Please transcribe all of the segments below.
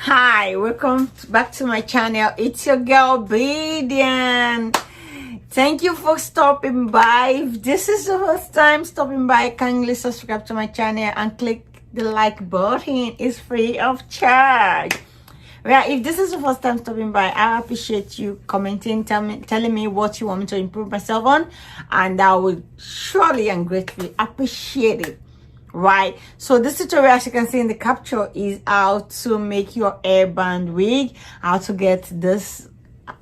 Hi, welcome back to my channel. It's your girl Obedient. Thank you for stopping by. If this is the first time stopping by, kindly subscribe to my channel and click the like button. It's free of charge. Well, if this is the first time stopping by, I appreciate you commenting, telling me what you want me to improve myself on, and I would surely and greatly appreciate it. Right, so this tutorial, as you can see in the capture, is how to make your hairband wig, how to get this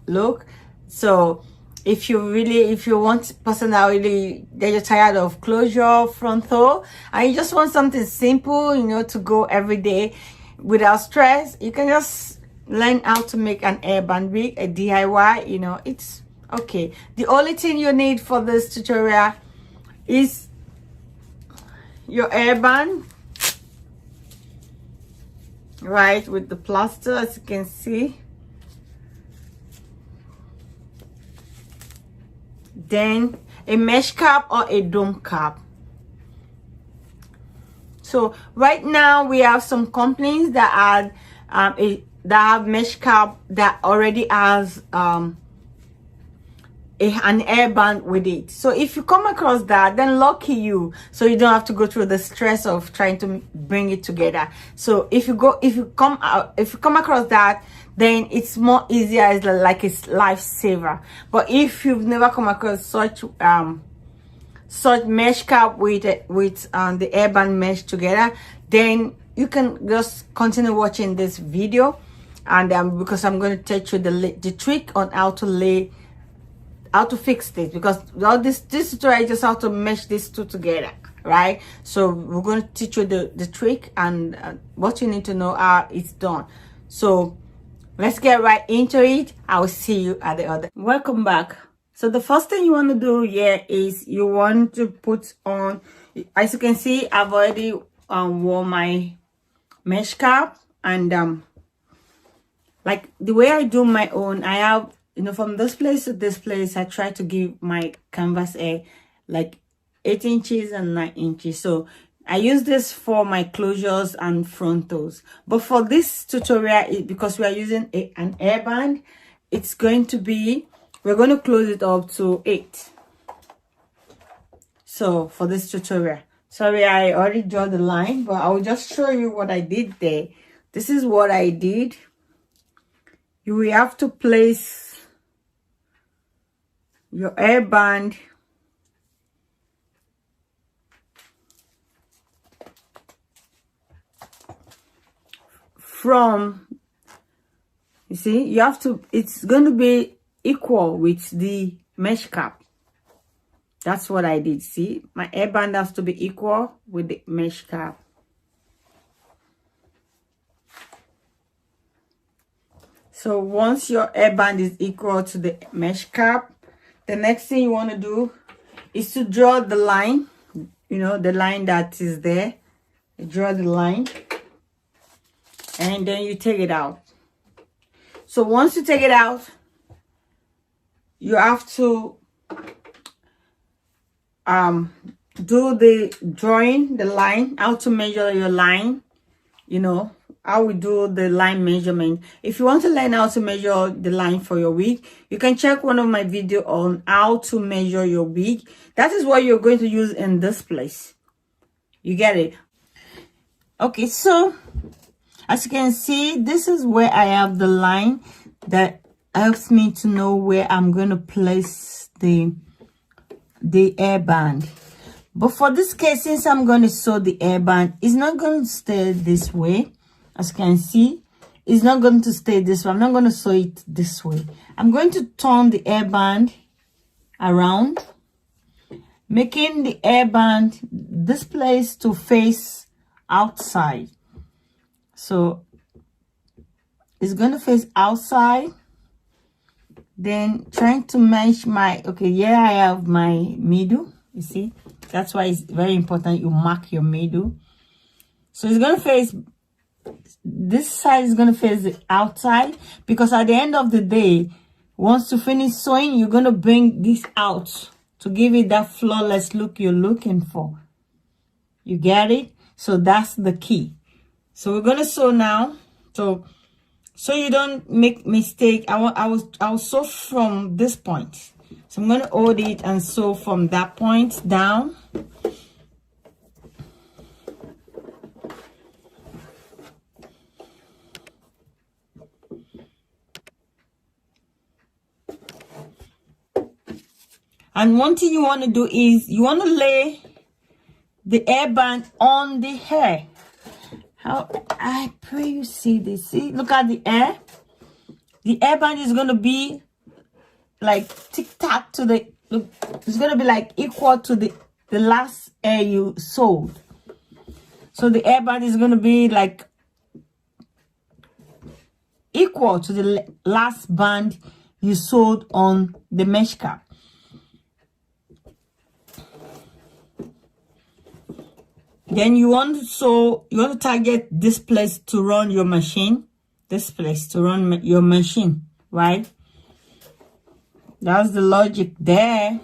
look. So if you want personality that you're tired of closure, frontal, and you just want something simple, to go every day without stress, you can just learn how to make an hairband wig, a DIY. It's okay. The only thing you need for this tutorial is your hairband, right, with the plaster, as you can see. Then a mesh cap or a dome cap. So right now we have some companies that have mesh cap that already has an hairband with it. So if you come across that, then lucky you, so you don't have to go through the stress of trying to bring it together. So if you come across that, then it's more easier, it's like it's lifesaver. But if you've never come across such mesh cap with the hairband mesh together, then you can just continue watching this video, and because I'm going to teach you the trick on how to fix this, because all this tutorial is just how to mesh these two together, right? So we're going to teach you the trick and what you need to know how it's done. So let's get right into it. I will see you at the other. Welcome back. So the first thing you want to do here is you want to put on, as you can see, I've already worn my mesh cap, and like the way I do my own, I have, from this place to this place, I try to give my canvas like 8 inches and 9 inches. So I use this for my closures and frontals. But for this tutorial, because we are using an hairband, it's going to be, we're going to close it up to 8. So for this tutorial, sorry, I already drew the line, but I will just show you what I did there. This is what I did. You will have to place your hairband from, you see, you have to, it's going to be equal with the mesh cap. That's what I did. See, my hairband has to be equal with the mesh cap. So once your hairband is equal to the mesh cap, the next thing you want to do is to draw the line, the line that is there. You draw the line, and then you take it out. So once you take it out, you have to do the drawing, the line, how to measure your line, how we do the line measurement. If you want to learn how to measure the line for your wig, you can check one of my videos on how to measure your wig. That is what you're going to use in this place. You get it? Okay, so as you can see, this is where I have the line that helps me to know where I'm going to place the hairband. But for this case, since I'm going to sew the hairband, it's not going to stay this way. As you can see, it's not going to stay this way. I'm not going to sew it this way. I'm going to turn the hairband around, making the hairband, this place, to face outside. So it's going to face outside. Then trying to match my, okay, here I have my middle. You see, that's why it's very important you mark your middle. So it's going to face, this side is going to face the outside, because at the end of the day, once you finish sewing, you're going to bring this out to give it that flawless look you're looking for. You get it? So that's the key. So we're going to sew now. So so you don't make mistake. I'll sew from this point. So I'm going to hold it and sew from that point down. And one thing you want to do is you want to lay the hairband on the hair. How I pray you see this. See, look at the hair. The hairband is going to be like tic-tac to the, look, it's going to be like equal to the last hair you sewed. So the hairband is going to be like equal to the last band you sewed on the mesh cap. Then you want to sew, you want to target this place to run your machine. This place to run your machine, right? That's the logic there.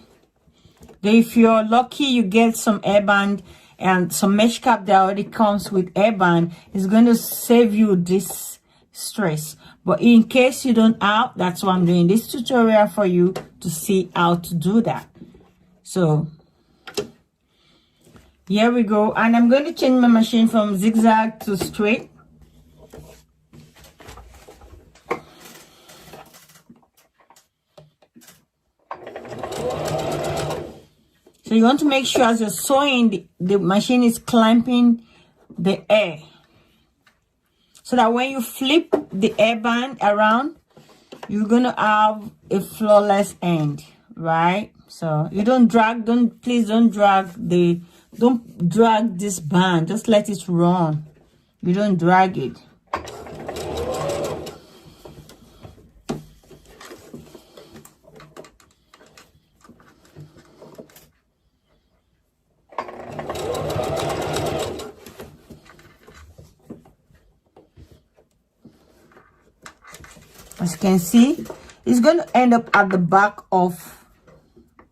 Then if you're lucky, you get some hairband and some mesh cap that already comes with hairband. It's going to save you this stress. But in case you don't have, that's why I'm doing this tutorial for you to see how to do that. So here we go, and I'm going to change my machine from zigzag to straight. So you want to make sure as you're sewing, the machine is clamping the hair, so that when you flip the hairband around, you're going to have a flawless end, right? So you don't drag, please don't drag this band. Just let it run. You don't drag it. As you can see, it's going to end up at the back of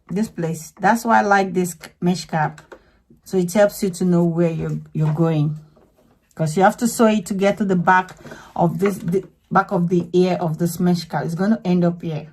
this place. That's why I like this mesh cap. So it helps you to know where you're going, because you have to sew it to get to the back of this, the back of the ear of this mesh cap. It's going to end up here.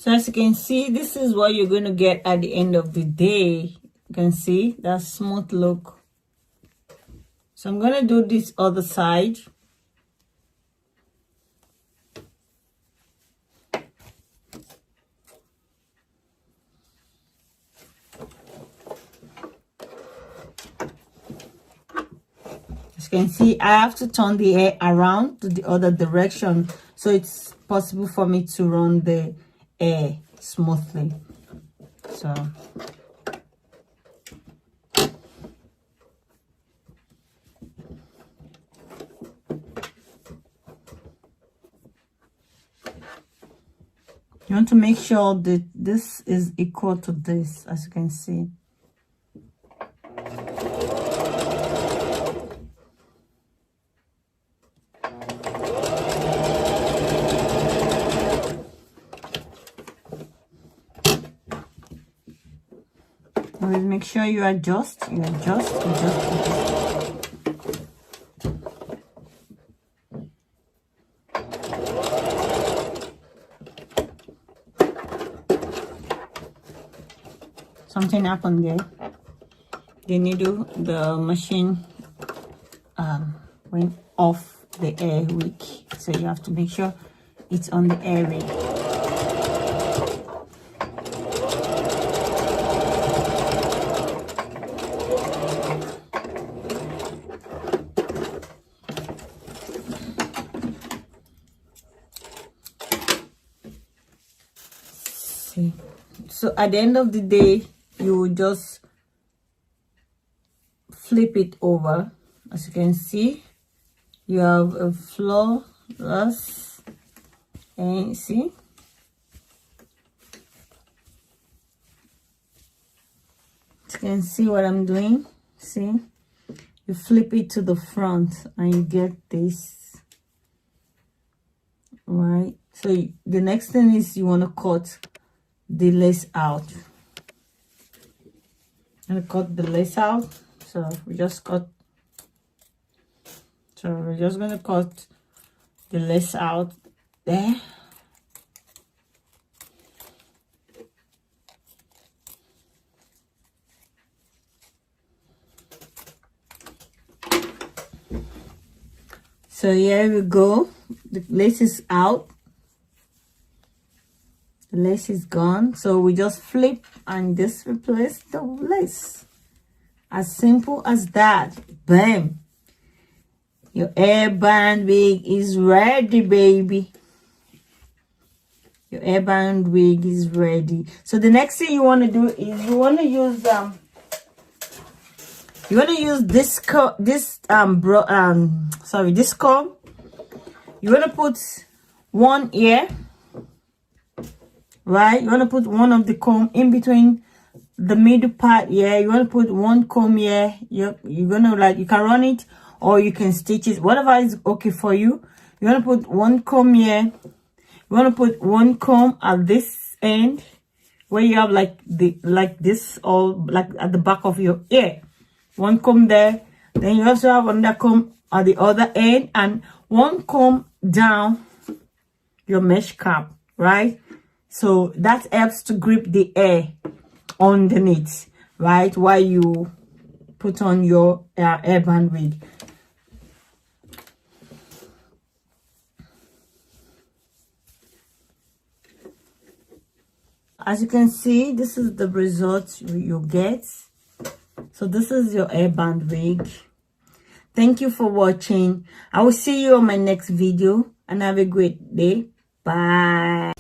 So as you can see, this is what you're going to get at the end of the day. You can see that smooth look. So I'm going to do this other side. As you can see, I have to turn the hair around to the other direction, so it's possible for me to run the hair smoothly. So you want to make sure that this is equal to this, as you can see. Always make sure you adjust. Something happened there. The needle, the machine went off the air wick, so you have to make sure it's on the air wick. So at the end of the day, you will just flip it over As you can see, you have a flawless, and see, you can see what I'm doing. See, you flip it to the front and you get this, right? So the next thing is you want to cut the lace out. And cut the lace out. So we just cut. So we're just gonna cut the lace out there. So here we go. The lace is out. The lace is gone. So we just flip and just replace the lace. As simple as that. Bam. Your hairband wig is ready, baby. Your hairband wig is ready. So the next thing you want to do is you want to use this comb. This comb. You want to put one here, right? You want to put one of the comb in between the middle part here. You want to put one comb here. You're gonna, like, you can run it or you can stitch it, whatever is okay for you. You want to put one comb here. You want to put one comb at this end where you have like this, or like at the back of your ear. One comb there. Then you also have another comb at the other end, and one comb down your mesh cap, right? So that helps to grip the hair underneath, right, while you put on your hairband wig. As you can see, this is the result you get. So this is your hairband wig. Thank you for watching. I will see you on my next video, and have a great day. Bye.